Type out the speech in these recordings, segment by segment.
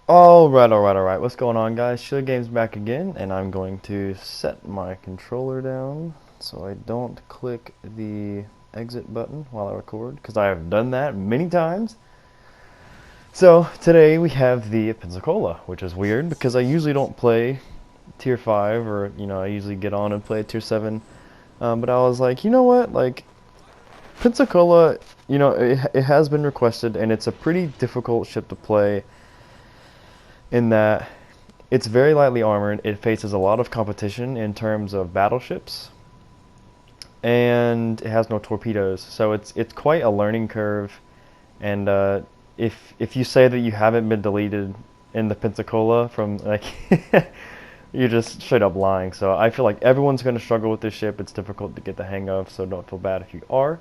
Alright. What's going on, guys? Shield Games back again, and I'm going to set my controller down so I don't click the exit button while I record, because I have done that many times. So, today we have the Pensacola, which is weird because I usually don't play Tier 5, or, I usually get on and play Tier 7. But I was like, you know what? Like, Pensacola, it has been requested, and it's a pretty difficult ship to play in that it's very lightly armored. It faces a lot of competition in terms of battleships, and it has no torpedoes. So it's quite a learning curve. And if you say that you haven't been deleted in the Pensacola from like, you're just straight up lying. So I feel like everyone's going to struggle with this ship. It's difficult to get the hang of, so don't feel bad if you are.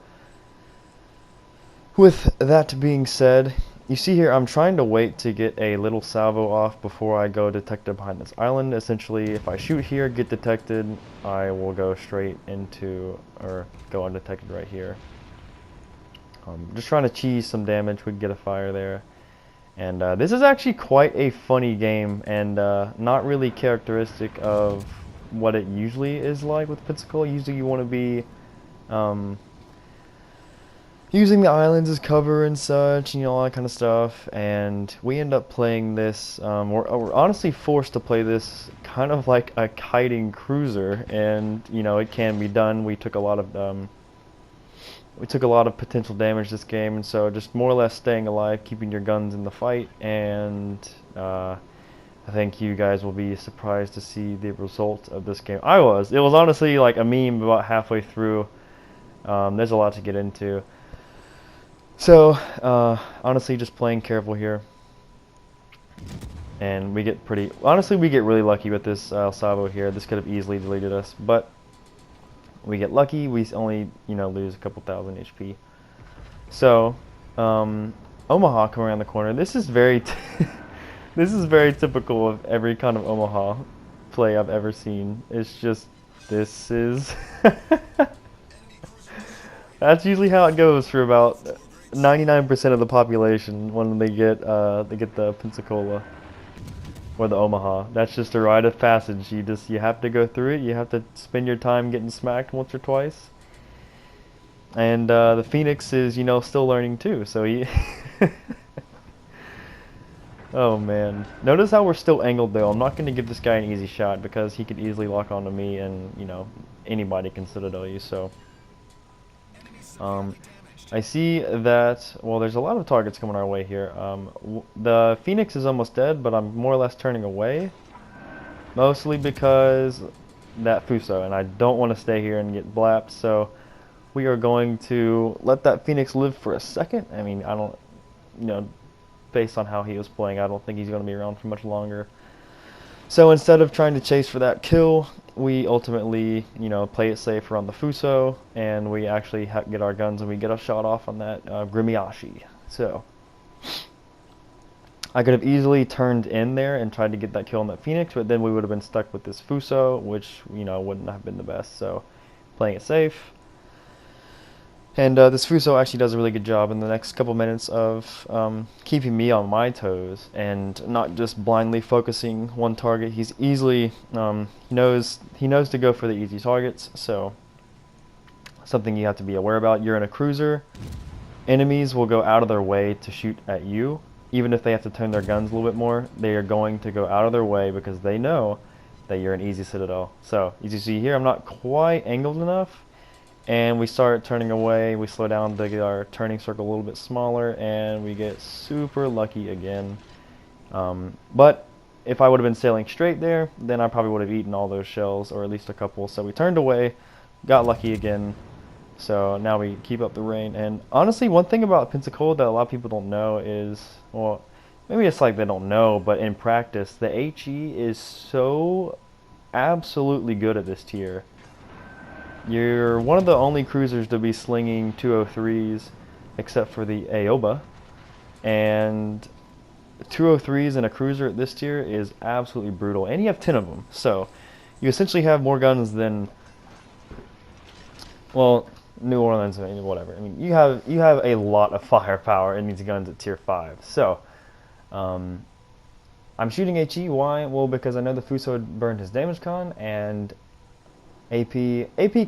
With that being said, you see here I'm trying to wait to get a little salvo off before I go detected behind this island. Essentially, if I shoot here, get detected, I will go straight into, or go undetected right here. Just trying to cheese some damage, we can get a fire there. And this is actually quite a funny game, and not really characteristic of what it usually is like with Pensacola. Usually you want to be using the islands as cover and such, all that kind of stuff. And we end up playing this. We're honestly forced to play this kind of like a kiting cruiser, and it can be done. We took a lot of potential damage this game, and so just more or less staying alive, keeping your guns in the fight, and I think you guys will be surprised to see the result of this game. I was. It was honestly like a meme about halfway through. There's a lot to get into. So, honestly, just playing careful here. And we get honestly, we get really lucky with this salvo here. This could have easily deleted us, but we get lucky. We only, lose a couple thousand HP. So, Omaha coming around the corner. This is very, this is very typical of every kind of Omaha play I've ever seen. It's just, this is, that's usually how it goes for about 99% of the population when they get the Pensacola or the Omaha. That's just a rite of passage. You have to go through it. You have to spend your time getting smacked once or twice. And the Phoenix is still learning too. So he oh man. Notice how we're still angled though. I'm not going to give this guy an easy shot because he could easily lock onto me, and anybody can citadel you. So I see that, well, there's a lot of targets coming our way here. The Phoenix is almost dead, but I'm more or less turning away. Mostly because that Fuso, and I don't want to stay here and get blapped, so we are going to let that Phoenix live for a second. I mean, I don't, based on how he was playing, I don't think he's going to be around for much longer. So instead of trying to chase for that kill, we ultimately, play it safe around the Fuso, and we actually get our guns and we get a shot off on that Grimiashi. So I could have easily turned in there and tried to get that kill on that Phoenix, but then we would have been stuck with this Fuso, which, wouldn't have been the best. So playing it safe. And this Fuso actually does a really good job in the next couple minutes of keeping me on my toes and not just blindly focusing one target. He's easily he knows to go for the easy targets. So something you have to be aware about. You're in a cruiser. Enemies will go out of their way to shoot at you, even if they have to turn their guns a little bit more. They are going to go out of their way because they know that you're an easy citadel. So as you see here, I'm not quite angled enough. And we start turning away, we slow down to get our turning circle a little bit smaller, and we get super lucky again. But if I would have been sailing straight there, then I probably would have eaten all those shells, or at least a couple. So we turned away, got lucky again. So now we keep up the rain. And honestly, one thing about Pensacola that a lot of people don't know is, well, maybe it's like they don't know, but in practice, the HE is so absolutely good at this tier. You're one of the only cruisers to be slinging 203s, except for the Aoba, and 203s in a cruiser at this tier is absolutely brutal, and you have 10 of them, so you essentially have more guns than, well, New Orleans, I mean, whatever. I mean, you have a lot of firepower in these guns at tier 5, so I'm shooting HE. Why? Well, because I know the Fuso had burned his damage con, and AP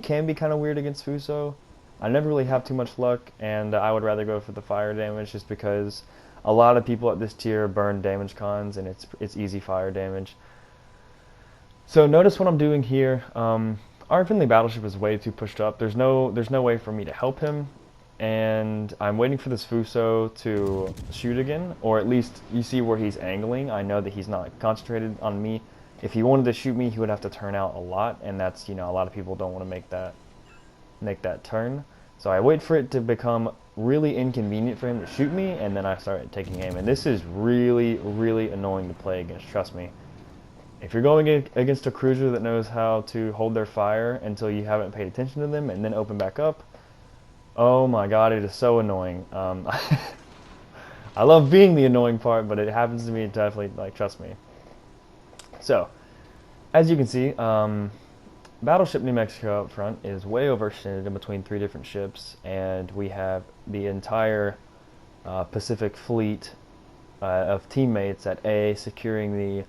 can be kind of weird against Fuso. I never really have too much luck, and I would rather go for the fire damage just because a lot of people at this tier burn damage cons, and it's easy fire damage. So notice what I'm doing here. Our friendly battleship is way too pushed up. There's no way for me to help him, and I'm waiting for this Fuso to shoot again, or at least you see where he's angling. I know that he's not concentrated on me. If he wanted to shoot me, he would have to turn out a lot, and that's, you know, a lot of people don't want to make that turn. So I wait for it to become really inconvenient for him to shoot me, and then I start taking aim. And this is really, really annoying to play against, trust me. If you're going against a cruiser that knows how to hold their fire until you haven't paid attention to them and then open back up, oh my god, it is so annoying. I love being the annoying part, but it happens to me definitely, like, trust me. So, as you can see, Battleship New Mexico up front is way overextended in between 3 different ships, and we have the entire Pacific fleet of teammates at A securing the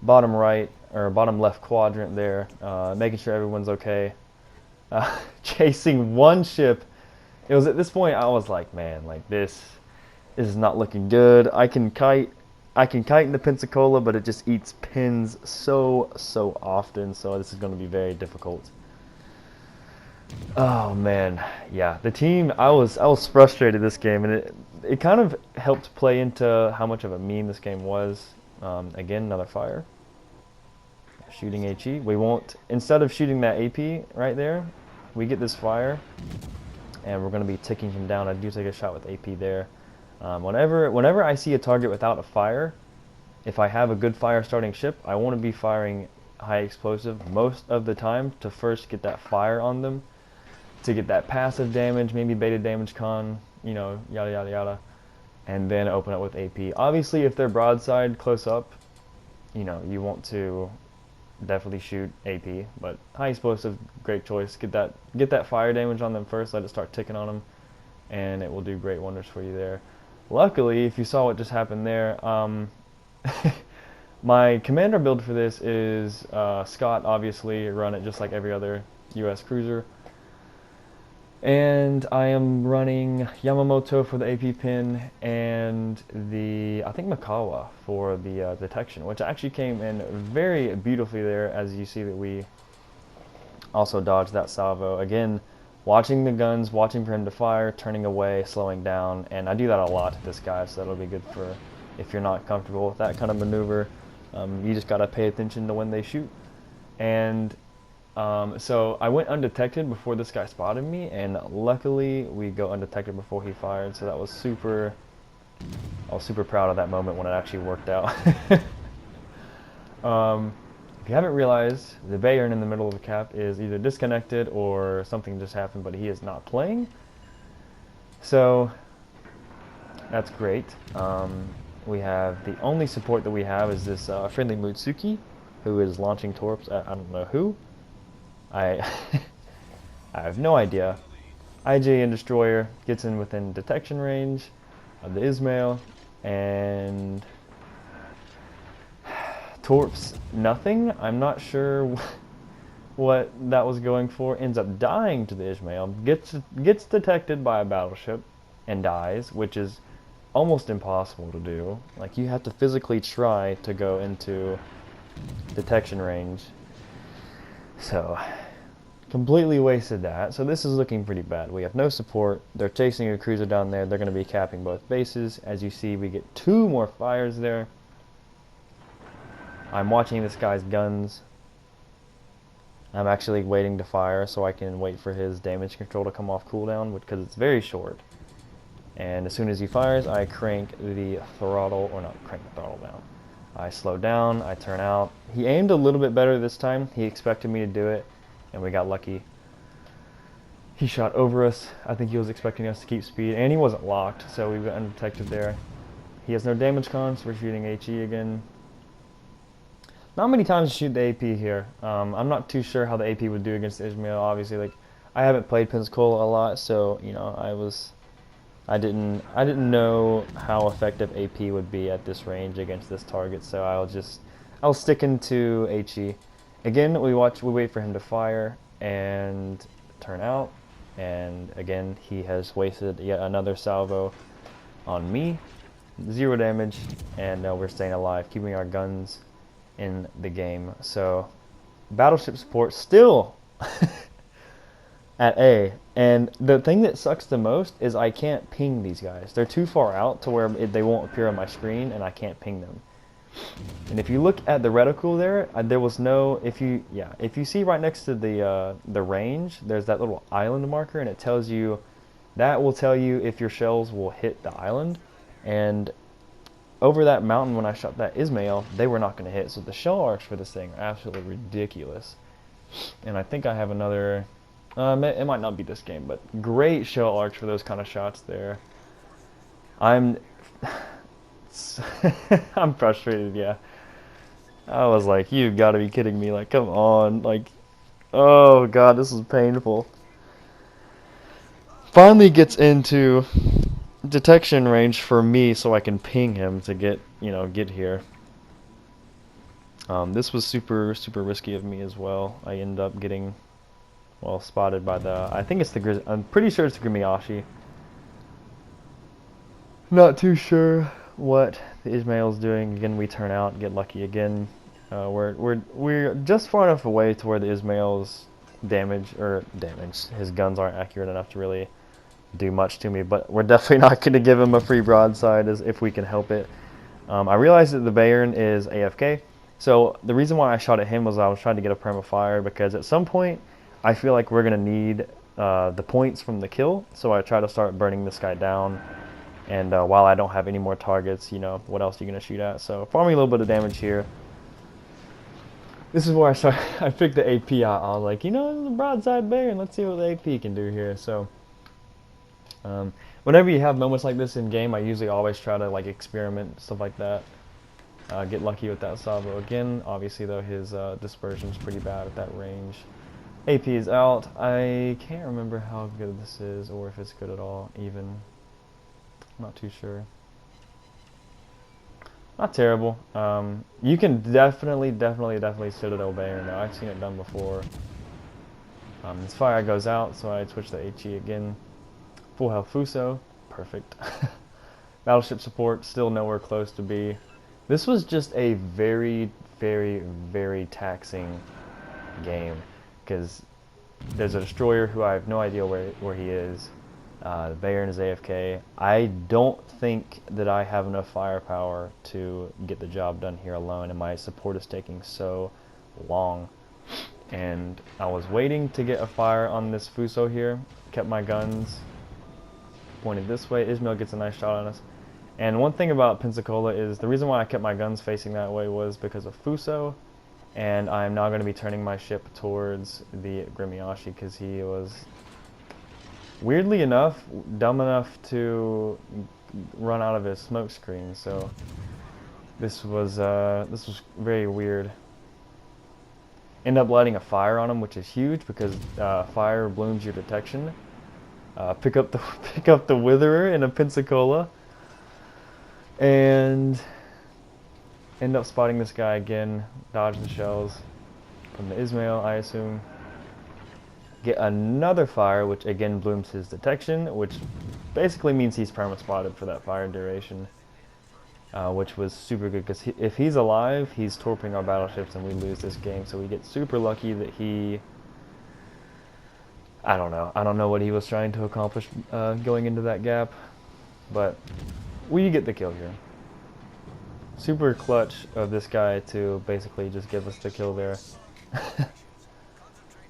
bottom right or bottom left quadrant there, making sure everyone's okay. Chasing one ship. It was at this point I was like, man, like this is not looking good. I can kite in the Pensacola, but it just eats pins so often, so this is going to be very difficult. Oh man, yeah, the team, I was frustrated this game, and it kind of helped play into how much of a meme this game was. Again, another fire. Shooting HE. We won't, instead of shooting that AP right there, we get this fire, and we're going to be ticking him down. I do take a shot with AP there. Whenever I see a target without a fire, if I have a good fire starting ship, I want to be firing high explosive most of the time to first get that fire on them, to get that passive damage, maybe beta damage con, you know, yada yada yada, and then open up with AP. Obviously, if they're broadside close up, you know, you want to definitely shoot AP, but high explosive, great choice. Get that fire damage on them first, let it start ticking on them, and it will do great wonders for you there. Luckily, if you saw what just happened there, my commander build for this is Scott, obviously, run it just like every other US cruiser. And I am running Yamamoto for the AP pin and I think Mikawa for the detection, which actually came in very beautifully there, as you see that we also dodged that salvo. Again, watching the guns, watching for him to fire, turning away, slowing down, and I do that a lot to this guy, so that'll be good for if you're not comfortable with that kind of maneuver. You just gotta pay attention to when they shoot. And so I went undetected before this guy spotted me, and luckily we go undetected before he fired, so that was I was super proud of that moment when it actually worked out. If you haven't realized, the Bayern in the middle of the cap is either disconnected or something just happened, but he is not playing. So that's great. We have the only support that we have is this friendly Mutsuki, who is launching torps at I don't know who. I have no idea. IJ and Destroyer gets in within detection range of the Ismail, and torps nothing. I'm not sure what that was going for. Ends up dying to the Ismail. Gets detected by a battleship and dies, which is almost impossible to do. Like, you have to physically try to go into detection range. So completely wasted that. So this is looking pretty bad. We have no support. They're chasing a cruiser down there. They're going to be capping both bases. As you see, we get 2 more fires there. I'm watching this guy's guns. I'm actually waiting to fire so I can wait for his damage control to come off cooldown, because it's very short. And as soon as he fires, I crank the throttle, or not crank the throttle down. I slow down, I turn out. He aimed a little bit better this time. He expected me to do it, and we got lucky. He shot over us. I think he was expecting us to keep speed, and he wasn't locked, so we got undetected there. He has no damage cons. We're shooting HE again. Not many times to shoot the AP here. I'm not too sure how the AP would do against Ismail. Obviously, like, I haven't played Pensacola a lot, so, you know, I was I didn't know how effective AP would be at this range against this target, so I'll stick into HE. Again, we wait for him to fire and turn out, and again he has wasted yet another salvo on me. 0 damage, and we're staying alive, keeping our guns in the game. So battleship support still at A. And the thing that sucks the most is I can't ping these guys. They're too far out to where they won't appear on my screen, and I can't ping them. And if you look at the reticle there, there was no. If you see right next to the range, there's that little island marker, and it tells you that will tell you if your shells will hit the island. And over that mountain, when I shot that Ismail, they were not going to hit. So the shell arcs for this thing are absolutely ridiculous. And I think I have another. It might not be this game, but great shell arcs for those kind of shots there. I'm I'm frustrated, yeah. I was like, you gotta be kidding me, like, come on, like, oh god, this is painful. Finally gets into detection range for me so I can ping him to get here. This was super risky of me as well. I end up getting, well, spotted by I think it's I'm pretty sure it's the Grimiashi. Not too sure what the Ismail's doing. Again, we turn out, get lucky again. We're just far enough away to where the Ismail's his guns aren't accurate enough to really do much to me, but we're definitely not going to give him a free broadside as if we can help it. I realized that the Bayern is AFK, so the reason why I shot at him was I was trying to get a perma fire, because at some point I feel like we're going to need the points from the kill, so I try to start burning this guy down. And while I don't have any more targets, what else are you going to shoot at? So farming a little bit of damage here. This is where I picked the AP out. I was like, this is a broadside Bayern. Let's see what the AP can do here. So whenever you have moments like this in game, I usually always try to experiment, stuff like that. Get lucky with that salvo again. Obviously though, his dispersion's pretty bad at that range. AP is out. I can't remember how good this is, or if it's good at all even. I'm not too sure. Not terrible. You can definitely Citadel Bayern now. I've seen it done before. This fire goes out, so I switch to HE again. Full health Fuso. Perfect. Battleship support, still nowhere close to B. This was just a very taxing game, because there's a destroyer who I have no idea where he is. The Bayern is AFK. I don't think that I have enough firepower to get the job done here alone, and my support is taking so long. And I was waiting to get a fire on this Fuso here. Kept my guns pointed this way. Ismail gets a nice shot on us. And one thing about Pensacola is the reason why I kept my guns facing that way was because of Fuso. And I'm now going to be turning my ship towards the Grimiashi, because he was, weirdly enough, dumb enough to run out of his smoke screen. So this was very weird. End up lighting a fire on him, which is huge because fire blooms your detection. Pick up the Witherer in a Pensacola, and end up spotting this guy again. Dodge the shells from the Ismail, I assume. Get another fire, which again blooms his detection, which basically means he's perma spotted for that fire duration, which was super good, because if he's alive, he's torping our battleships and we lose this game. So we get super lucky that he, I don't know what he was trying to accomplish going into that gap, but we get the kill here. Super clutch of this guy to basically just give us the kill there.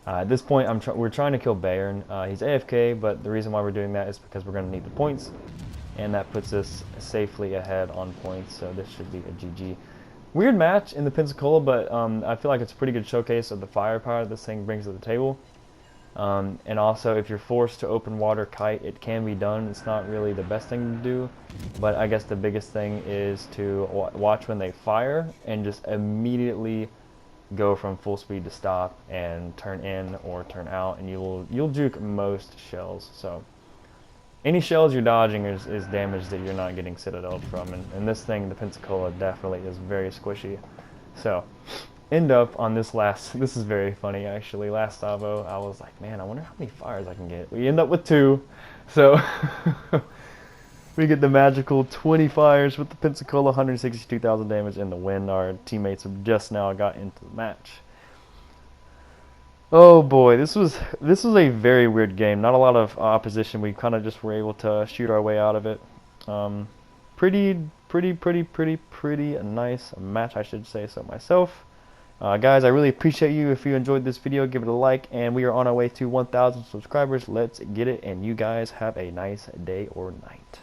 At this point, we're trying to kill Bayern. He's AFK, but the reason why we're doing that is because we're going to need the points, and that puts us safely ahead on points, so this should be a GG. Weird match in the Pensacola, but I feel like it's a pretty good showcase of the firepower this thing brings to the table. And also, if you're forced to open water kite, it can be done. It's not really the best thing to do, but I guess the biggest thing is to watch when they fire and just immediately go from full speed to stop and turn in or turn out, and you'll juke most shells. So any shells you're dodging is damage that you're not getting citadel from, and this thing, the Pensacola, definitely is very squishy. So, end up on this this is very funny actually, last salvo, I was like, man, I wonder how many fires I can get. We end up with 2, so we get the magical 20 fires with the Pensacola, 162,000 damage, and the win. Our teammates have just now got into the match. Oh boy, this was a very weird game. Not a lot of opposition. We kind of just were able to shoot our way out of it. Pretty nice match, I should say so myself. Guys, I really appreciate you. If you enjoyed this video, give it a like, and we are on our way to 1,000 subscribers. Let's get it, and you guys have a nice day or night.